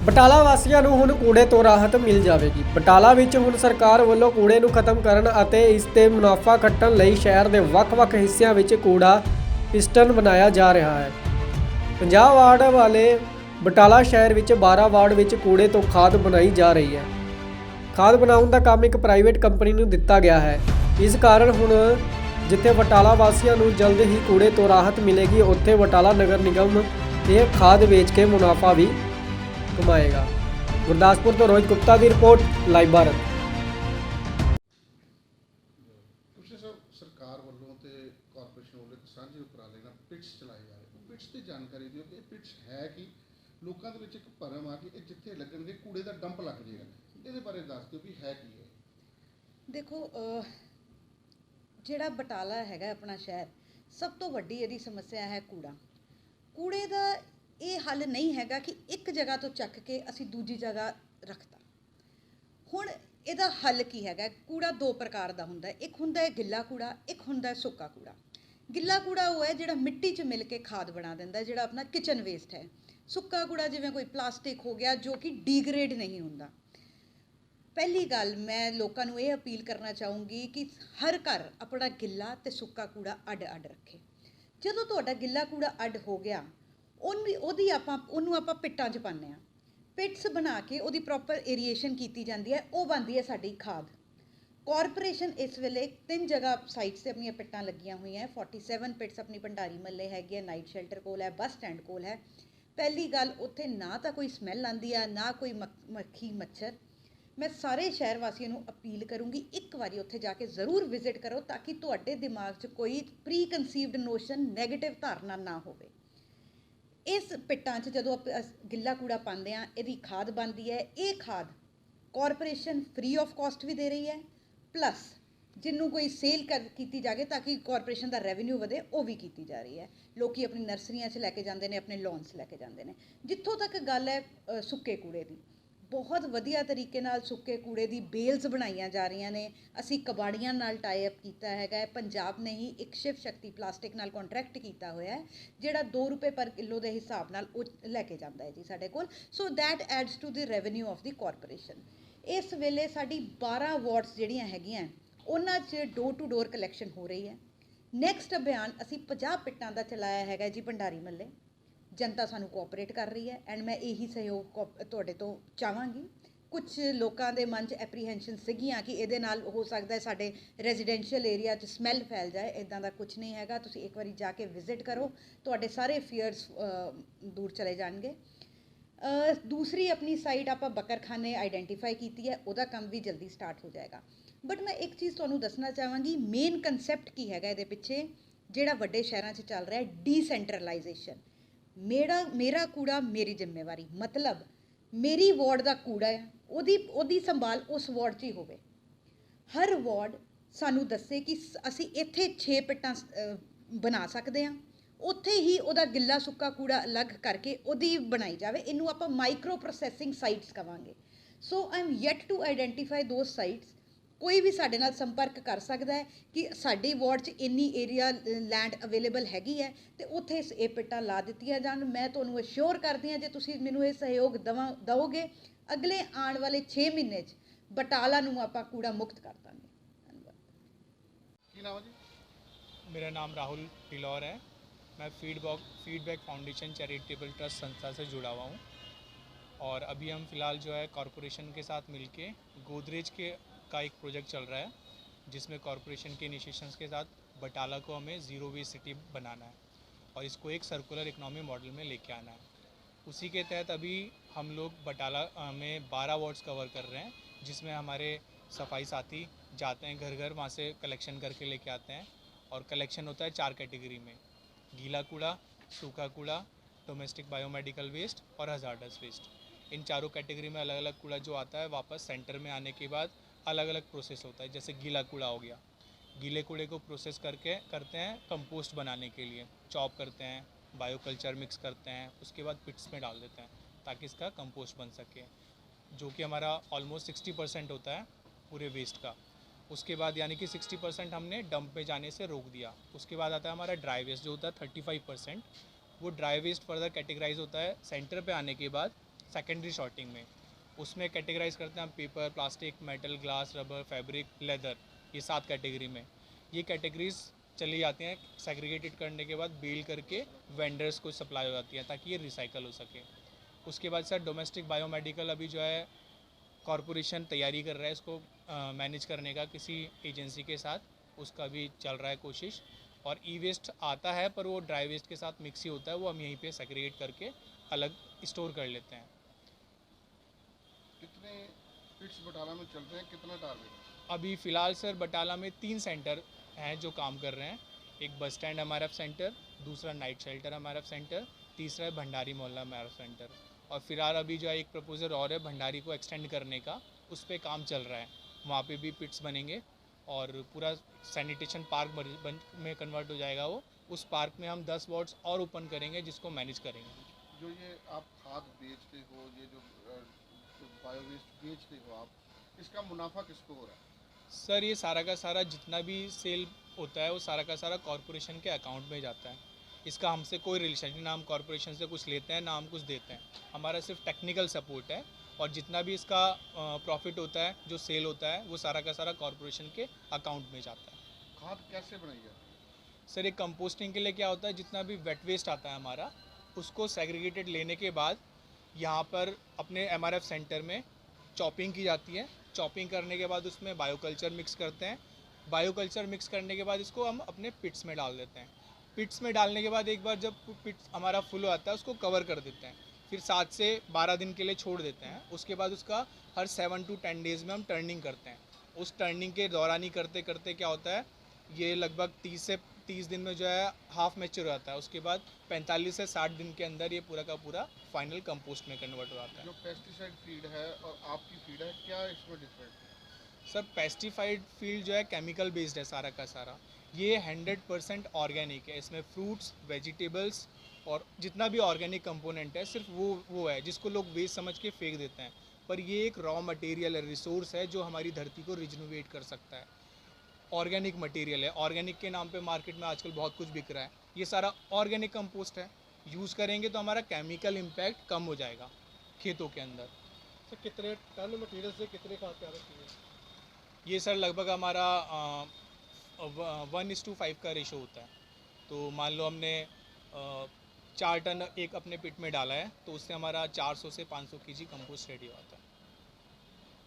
ਬਟਾਲਾ ਵਾਸੀਆਂ ਨੂੰ ਹੁਣ ਕੂੜੇ ਤੋਂ ਰਾਹਤ ਮਿਲ ਜਾਵੇਗੀ। ਬਟਾਲਾ ਵਿੱਚ ਹੁਣ ਸਰਕਾਰ ਵੱਲੋਂ ਕੂੜੇ ਨੂੰ ਖਤਮ ਕਰਨ ਅਤੇ ਇਸ ਤੇ ਮੁਨਾਫਾ ਖੱਟਣ ਲਈ ਸ਼ਹਿਰ ਦੇ ਵੱਖ-ਵੱਖ ਹਿੱਸਿਆਂ ਵਿੱਚ ਕੂੜਾ ਪਿਸਟਨ ਬਣਾਇਆ ਜਾ ਰਿਹਾ ਹੈ। 50 ਵਾਰਡ ਵਾਲੇ ਬਟਾਲਾ ਸ਼ਹਿਰ ਵਿੱਚ 12 ਵਾਰਡ ਵਿੱਚ ਕੂੜੇ ਤੋਂ ਖਾਦ ਬਣਾਈ ਜਾ ਰਹੀ ਹੈ। ਖਾਦ ਬਣਾਉਣ ਦਾ ਕੰਮ ਇੱਕ ਪ੍ਰਾਈਵੇਟ ਕੰਪਨੀ ਨੂੰ ਦਿੱਤਾ ਗਿਆ ਹੈ। ਇਸ ਕਾਰਨ ਹੁਣ ਜਿੱਥੇ ਬਟਾਲਾ ਵਾਸੀਆਂ ਨੂੰ ਜਲਦ ਹੀ ਕੂੜੇ ਤੋਂ ਰਾਹਤ ਮਿਲੇਗੀ, ਉੱਥੇ ਬਟਾਲਾ ਨਗਰ ਨਿਗਮ ਇਹ ਖਾਦ ਵੇਚ ਕੇ ਮੁਨਾਫਾ ਵੀ ਕਮਾਏਗਾ। ਗੁਰਦਾਸਪੁਰ ਤੋਂ ਰੋਹਿਤ ਗੁਪਤਾ ਦੀ ਰਿਪੋर्ट, ਲਾਈਵ ਭਾਰਤ। ਤੁਸੀਂ ਸਰ ਸਰਕਾਰ ਵੱਲੋਂ ਤੇ ਕਾਰਪੋਰੇਸ਼ਨ ਵੱਲੋਂ ਇੱਕ ਸਾਂਝੇ ਉਪਰਾਲੇ ਨਾਲ ਪਿਟਸ ਚਲਾਏ ਜਾ ਰਹੇ, ਪਿਟਸ ਦੀ ਜਾਣਕਾਰੀ ਦਿਓ ਕਿ ਇਹ ਪਿਟਸ ਹੈ ਕਿ ਲੋਕਾਂ ਦੇ ਵਿੱਚ ਇੱਕ ਭਰਮ ਆ ਕਿ ਇਹ ਜਿੱਥੇ ਲੱਗਣਗੇ ਕੂੜੇ ਦਾ ਡੰਪ ਲੱਗ ਜਾਏਗਾ, ਇਹਦੇ ਬਾਰੇ ਦੱਸ ਦਿਓ ਵੀ ਹੈ ਕੀ ਹੈ। ਦੇਖੋ, ਜਿਹੜਾ ਬਟਾਲਾ ਹੈਗਾ ਆਪਣਾ ਸ਼ਹਿਰ, ਸਭ ਤੋਂ ਵੱਡੀ ਇਹਦੀ ਸਮੱਸਿਆ ਹੈ ਕੂੜੇ ਦਾ। ਇਹ ਹੱਲ ਨਹੀਂ ਹੈਗਾ ਕਿ ਇੱਕ ਜਗ੍ਹਾ ਤੋਂ ਚੱਕ ਕੇ ਅਸੀਂ ਦੂਜੀ ਜਗ੍ਹਾ ਰੱਖਤਾ। ਹੁਣ ਇਹਦਾ ਹੱਲ ਕੀ ਹੈਗਾ? ਕੂੜਾ ਦੋ ਪ੍ਰਕਾਰ ਦਾ ਹੁੰਦਾ ਹੈ। ਇੱਕ ਹੁੰਦਾ ਹੈ ਗਿੱਲਾ ਕੂੜਾ, ਇੱਕ ਹੁੰਦਾ ਹੈ ਸੁੱਕਾ ਕੂੜਾ। ਗਿੱਲਾ ਕੂੜਾ ਉਹ ਹੈ ਜਿਹੜਾ ਮਿੱਟੀ 'ਚ ਮਿਲ ਕੇ ਖਾਦ ਬਣਾ ਦਿੰਦਾ, ਜਿਹੜਾ ਆਪਣਾ ਕਿਚਨ ਵੇਸਟ ਹੈ। ਸੁੱਕਾ ਕੂੜਾ ਜਿਵੇਂ ਕੋਈ ਪਲਾਸਟਿਕ ਹੋ ਗਿਆ, ਜੋ ਕਿ ਡੀਗਰੇਡ ਨਹੀਂ ਹੁੰਦਾ। ਪਹਿਲੀ ਗੱਲ, ਮੈਂ ਲੋਕਾਂ ਨੂੰ ਇਹ ਅਪੀਲ ਕਰਨਾ ਚਾਹੂੰਗੀ ਕਿ ਹਰ ਘਰ ਆਪਣਾ ਗਿੱਲਾ ਤੇ ਸੁੱਕਾ ਕੂੜਾ ਅੱਡ-ਅੱਡ ਰੱਖੇ। ਜਦੋਂ ਤੁਹਾਡਾ ਗਿੱਲਾ ਕੂੜਾ ਅੱਡ ਹੋ ਗਿਆ, ਉਹਨੂੰ ਆਪਾਂ ਪਿੱਟਾਂ 'ਚ ਪਾਉਂਦੇ ਹਾਂ। ਪਿਟਸ ਬਣਾ ਕੇ ਉਹਦੀ ਪ੍ਰੋਪਰ ਏਰੀਏਸ਼ਨ ਕੀਤੀ ਜਾਂਦੀ ਹੈ, ਉਹ ਬਣਦੀ ਹੈ ਸਾਡੀ ਖਾਦ। ਕਾਰਪੋਰੇਸ਼ਨ ਇਸ ਵੇਲੇ 3 ਜਗ੍ਹਾ ਸਾਈਟਸ 'ਤੇ ਆਪਣੀਆਂ ਪਿੱਟਾਂ ਲੱਗੀਆਂ ਹੋਈਆਂ। 47 ਪਿਟਸ ਆਪਣੀ ਭੰਡਾਰੀ ਮੱਲੇ ਹੈਗੀ ਹੈ, ਨਾਈਟ ਸ਼ੈਲਟਰ ਕੋਲ ਹੈ, ਬੱਸ ਸਟੈਂਡ ਕੋਲ ਹੈ। ਪਹਿਲੀ ਗੱਲ, ਉੱਥੇ ਨਾ ਤਾਂ ਕੋਈ ਸਮੈਲ ਆਉਂਦੀ ਆ, ਨਾ ਕੋਈ ਮੱਖੀ ਮੱਛਰ। ਮੈਂ ਸਾਰੇ ਸ਼ਹਿਰ ਵਾਸੀਆਂ ਨੂੰ ਅਪੀਲ ਕਰੂੰਗੀ, ਇੱਕ ਵਾਰੀ ਉੱਥੇ ਜਾ ਕੇ ਜ਼ਰੂਰ ਵਿਜ਼ਿਟ ਕਰੋ, ਤਾਂ ਕਿ ਤੁਹਾਡੇ ਦਿਮਾਗ 'ਚ ਕੋਈ ਪ੍ਰੀ ਕਨਸੀਵਡ ਨੋਸ਼ਨ, ਨੈਗੇਟਿਵ ਧਾਰਨਾ ਨਾ ਹੋਵੇ। ਇਸ ਪਿੱਟਾਂ 'ਚ ਜਦੋਂ ਗਿੱਲਾ ਕੂੜਾ ਪਾਉਂਦੇ ਹਾਂ, ਇਹਦੀ ਖਾਦ ਬਣਦੀ ਹੈ। ਇਹ ਖਾਦ ਕਾਰਪੋਰੇਸ਼ਨ ਫ੍ਰੀ ਆਫ ਕਾਸਟ ਵੀ ਦੇ ਰਹੀ ਹੈ, ਪਲੱਸ ਜਿਹਨੂੰ ਕੋਈ ਸੇਲ ਕੀਤੀ ਜਾਵੇ ਤਾਂ ਕਿ ਕਾਰਪੋਰੇਸ਼ਨ ਦਾ ਰੈਵਨਿਊ ਵਧੇ, ਉਹ ਵੀ ਕੀਤੀ ਜਾ ਰਹੀ ਹੈ। ਲੋਕ ਆਪਣੀ ਨਰਸਰੀਆਂ 'ਚ ਲੈ ਕੇ ਜਾਂਦੇ ਨੇ, ਆਪਣੇ ਲੌਨਸ ਲੈ ਕੇ ਜਾਂਦੇ ਨੇ। ਜਿੱਥੋਂ ਤੱਕ ਗੱਲ ਹੈ ਸੁੱਕੇ ਕੂੜੇ ਦੀ, ਬਹੁਤ ਵਧੀਆ ਤਰੀਕੇ ਨਾਲ ਸੁੱਕੇ ਕੂੜੇ ਦੀ ਬੇਲਸ ਬਣਾਈਆਂ ਜਾ ਰਹੀਆਂ ਨੇ। ਅਸੀਂ ਕਬਾੜੀਆਂ ਨਾਲ ਟਾਈ ਅਪ ਕੀਤਾ ਹੈਗਾ ਹੈ। ਪੰਜਾਬ ਨੇ ਹੀ ਇੱਕ ਸ਼ਿਵ ਸ਼ਕਤੀ ਪਲਾਸਟਿਕ ਨਾਲ ਕੰਟਰੈਕਟ ਕੀਤਾ ਹੋਇਆ ਹੈ, ਜਿਹੜਾ 2 ਰੁਪਏ ਪਰ ਕਿਲੋ ਦੇ ਹਿਸਾਬ ਨਾਲ ਉਹ ਲੈ ਕੇ ਜਾਂਦਾ ਹੈ ਜੀ ਸਾਡੇ ਕੋਲ। So that ads to the revenue of the corporation. ਇਸ ਵੇਲੇ ਸਾਡੀ 12 ਵਾਰਡਸ ਜਿਹੜੀਆਂ ਹੈਗੀਆਂ, ਉਹਨਾਂ 'ਚ ਡੋਰ ਟੂ ਡੋਰ ਕਲੈਕਸ਼ਨ ਹੋ ਰਹੀ ਹੈ। ਨੈਕਸਟ ਅਭਿਆਨ ਅਸੀਂ 50 ਪਿੱਟਾਂ ਦਾ ਚਲਾਇਆ ਹੈਗਾ ਜੀ ਭੰਡਾਰੀ ਮੱਲੇ। ਜਨਤਾ ਸਾਨੂੰ ਕੋਆਪਰੇਟ ਕਰ ਰਹੀ ਹੈ, ਐਂਡ ਮੈਂ ਇਹੀ ਸਹਿਯੋਗ ਤੁਹਾਡੇ ਤੋਂ ਚਾਹਾਂਗੀ। ਕੁਝ ਲੋਕਾਂ ਦੇ ਮਨ 'ਚ ਐਪਰੀਹੈਂਸ਼ਨ ਸੀਗੀਆਂ ਕਿ ਇਹਦੇ ਨਾਲ ਹੋ ਸਕਦਾ ਹੈ ਸਾਡੇ ਰੈਜ਼ੀਡੈਂਸ਼ੀਅਲ ਏਰੀਆ 'ਚ ਸਮੈਲ ਫੈਲ ਜਾਏ। ਇੱਦਾਂ ਦਾ ਕੁਝ ਨਹੀਂ ਹੈਗਾ। ਤੁਸੀਂ ਇੱਕ ਵਾਰੀ ਜਾ ਕੇ ਵਿਜ਼ਿਟ ਕਰੋ, ਤੁਹਾਡੇ ਸਾਰੇ ਫੀਅਰਸ ਦੂਰ ਚਲੇ ਜਾਣਗੇ। ਦੂਸਰੀ ਆਪਣੀ ਸਾਈਡ ਆਪਾਂ ਬੱਕਰਖਾਨੇ ਆਈਡੈਂਟੀਫਾਈ ਕੀਤੀ ਹੈ, ਉਹਦਾ ਕੰਮ ਵੀ ਜਲਦੀ ਸਟਾਰਟ ਹੋ ਜਾਏਗਾ। ਬਟ ਮੈਂ ਇੱਕ ਚੀਜ਼ ਤੁਹਾਨੂੰ ਦੱਸਣਾ ਚਾਹਾਂਗੀ, ਮੇਨ ਕੰਸੈਪਟ ਕੀ ਹੈਗਾ ਇਹਦੇ ਪਿੱਛੇ, ਜਿਹੜਾ ਵੱਡੇ ਸ਼ਹਿਰਾਂ 'ਚ ਚੱਲ ਰਿਹਾ, ਡੀਸੈਂਟਰਲਾਈਜੇਸ਼ਨ। ਮੇਰਾ ਕੂੜਾ ਮੇਰੀ ਜ਼ਿੰਮੇਵਾਰੀ, ਮਤਲਬ ਮੇਰੀ ਵਾਰਡ ਦਾ ਕੂੜਾ ਹੈ, ਉਹਦੀ ਸੰਭਾਲ ਉਸ ਵਾਰਡ 'ਚ ਹੀ ਹੋਵੇ। ਹਰ ਵਾਰਡ ਸਾਨੂੰ ਦੱਸੇ ਕਿ ਅਸੀਂ ਇੱਥੇ 6 ਪਿੱਟਾਂ ਬਣਾ ਸਕਦੇ ਹਾਂ, ਉੱਥੇ ਹੀ ਉਹਦਾ ਗਿੱਲਾ ਸੁੱਕਾ ਕੂੜਾ ਅਲੱਗ ਕਰਕੇ ਉਹਦੀ ਬਣਾਈ ਜਾਵੇ। ਇਹਨੂੰ ਆਪਾਂ ਮਾਈਕਰੋ ਪ੍ਰੋਸੈਸਿੰਗ ਸਾਈਟਸ ਕਹਾਂਗੇ। So I am yet to identify those sites. ਕੋਈ ਵੀ ਸਾਡੇ ਨਾਲ ਸੰਪਰਕ ਕਰ ਸਕਦਾ ਹੈ ਕਿ ਸਾਡੀ ਵਾਰਡ 'ਚ ਇੰਨੀ ਏਰੀਆ ਲੈਂਡ ਅਵੇਲੇਬਲ ਹੈਗੀ ਹੈ ਅਤੇ ਉੱਥੇ ਇਹ ਪਿੱਟਾਂ ਲਾ ਦਿੱਤੀਆਂ ਜਾਣ। ਮੈਂ ਤੁਹਾਨੂੰ ਅਸ਼ੋਰ ਕਰਦੀ ਹਾਂ, ਜੇ ਤੁਸੀਂ ਮੈਨੂੰ ਇਹ ਸਹਿਯੋਗ ਦਿਓਗੇ, ਅਗਲੇ ਆਉਣ ਵਾਲੇ 6 ਮਹੀਨੇ 'ਚ ਬਟਾਲਾ ਨੂੰ ਆਪਾਂ ਕੂੜਾ ਮੁਕਤ ਕਰ ਦਾਂਗੇ। ਧੰਨਵਾਦ। ਕੀ ਨਾਮ ਹੈ ਜੀ? मेरा नाम राहुल टिलौर है। मैं फीडबैक फाउंडेशन चैरिटेबल ट्रस्ट संस्था से जुड़ा हुआ हूँ, और अभी हम फ़िलहाल जो है कॉरपोरेशन के साथ मिलके गोदरेज का एक प्रोजेक्ट चल रहा है, जिसमें कॉरपोरेशन के इनिशिएशंस के साथ बटाला को हमें ज़ीरो वेस्ट सिटी बनाना है और इसको एक सर्कुलर इकनॉमी मॉडल में लेके आना है। उसी के तहत अभी हम लोग बटाला में 12 वार्ड्स कवर कर रहे हैं, जिसमें हमारे सफाई साथी जाते हैं घर घर, वहाँ से कलेक्शन करके लेके आते हैं। और कलेक्शन होता है 4 कैटेगरी में: गीला कूड़ा, सूखा कूड़ा, डोमेस्टिक बायोमेडिकल वेस्ट और हज़ार्डस वेस्ट। इन चारों कैटेगरी में अलग अलग कूड़ा जो आता है, वापस सेंटर में आने के बाद अलग अलग प्रोसेस होता है। जैसे गीला कूड़ा हो गया, गीले कूड़े को प्रोसेस करते हैं कंपोस्ट बनाने के लिए, चॉप करते हैं, बायोकल्चर मिक्स करते हैं, उसके बाद पिट्स में डाल देते हैं ताकि इसका कंपोस्ट बन सके, जो कि हमारा ऑलमोस्ट 60% होता है पूरे वेस्ट का। उसके बाद यानी कि 60% हमने डंप में जाने से रोक दिया। उसके बाद आता है हमारा ड्राई वेस्ट, जो होता है 35%। वो ड्राई वेस्ट फर्दर कैटेगराइज होता है सेंटर पे आने के बाद सेकेंडरी सॉर्टिंग में। उसमें कैटेगराइज करते हैं हम paper, plastic, metal, glass, rubber, fabric, leather, ये 7 कैटेगरी में। ये कैटेगरीज चली जाती हैं, सेग्रीगेटेड करने के बाद बेल करके वेंडर्स को सप्लाई हो जाती है ताकि ये रिसाइकल हो सके। उसके बाद सर डोमेस्टिक बायोमेडिकल अभी जो है कॉरपोरेशन तैयारी कर रहा है इसको मैनेज करने का किसी एजेंसी के साथ, उसका भी चल रहा है कोशिश। और ई वेस्ट आता है पर वो ड्राई वेस्ट के साथ मिक्स ही होता है, वो हम यहीं पे सेग्रीगेट करके अलग स्टोर कर लेते हैं। कितने पिट्स बटाला में चल रहे हैं, कितना टारगेट है? अभी फ़िलहाल सर बटाला में 3 सेंटर हैं जो काम कर रहे हैं। एक बस स्टैंड एमआरएफ सेंटर, दूसरा नाइट शेल्टर एमआरएफ सेंटर, तीसरा है भंडारी मोहल्ला एमआरएफ सेंटर। और फिलहाल अभी जो है एक प्रपोजल और है भंडारी को एक्सटेंड करने का, उस पर काम चल रहा है। वहाँ पे भी पिट्स बनेंगे और पूरा सैनिटेशन पार्क में कन्वर्ट हो जाएगा वो। उस पार्क में हम 10 वार्ड्स और ओपन करेंगे जिसको मैनेज करेंगे। जो ये आप खाद बेचते हो, ये जो बायो वेस्ट बेचते हो आप, इसका मुनाफा किसको हो रहा है? सर ये सारा का सारा जितना भी सेल होता है वो सारा का सारा कॉरपोरेशन के अकाउंट में जाता है। इसका हमसे कोई रिलेशन नहीं, ना हम कॉरपोरेशन से कुछ लेते हैं ना हम कुछ देते हैं। हमारा सिर्फ टेक्निकल सपोर्ट है और जितना भी इसका प्रॉफिट होता है, जो सेल होता है, वो सारा का सारा कॉरपोरेशन के अकाउंट में जाता है। खाद कैसे बनाई जाती है? सर एक कंपोस्टिंग के लिए क्या होता है, जितना भी वेट वेस्ट आता है हमारा, उसको सेग्रीगेटेड लेने के बाद यहाँ पर अपने एमआरएफ सेंटर में चॉपिंग की जाती है। चॉपिंग करने के बाद उसमें बायोकल्चर मिक्स करते हैं। बायोकल्चर मिक्स करने के बाद इसको हम अपने पिट्स में डाल देते हैं। पिट्स में डालने के बाद एक बार जब पिट्स हमारा फुल हो आता है उसको कवर कर देते हैं, फिर 7 से 12 दिन के लिए छोड़ देते हैं। उसके बाद उसका हर 7 to 10 डेज़ में हम टर्निंग करते हैं। उस टर्निंग के दौरान ही करते करते क्या होता है, ये लगभग 30 दिन में जो है हाफ मैच्योर हो जाता है। उसके बाद 45 से 60 दिन के अंदर ये पूरा का पूरा फाइनल कंपोस्ट में कन्वर्ट हो जाता है। जो पेस्टिसाइड फीड है और आपकी फीड है, क्या इसमें डिफरेंट है? सर पेस्टिसाइड फील्ड जो है केमिकल बेस्ड है सारा का सारा। ये 100% ऑर्गेनिक है। इसमें फ्रूट्स, वेजिटेबल्स और जितना भी ऑर्गेनिक कंपोनेंट है सिर्फ वो है जिसको लोग वेस्ट समझ के फेंक देते हैं। पर ये एक रॉ मटेरियल है, रिसोर्स है जो हमारी धरती को रिजनोवेट कर सकता है। ऑर्गेनिक मटेरियल है। ऑर्गेनिक के नाम पे मार्केट में आजकल बहुत कुछ बिक रहा है। ये सारा ऑर्गेनिक कंपोस्ट है। यूज़ करेंगे तो हमारा केमिकल इम्पैक्ट कम हो जाएगा खेतों के अंदर। तो कितने टन मटीरियल से कितने खाद तैयार होती है? ये सर लगभग हमारा 1:5 का रेशो होता है। तो मान लो हमने 4 टन एक अपने पिट में डाला है तो उससे हमारा 400 से 500 kg कंपोस्ट रेडी होता है।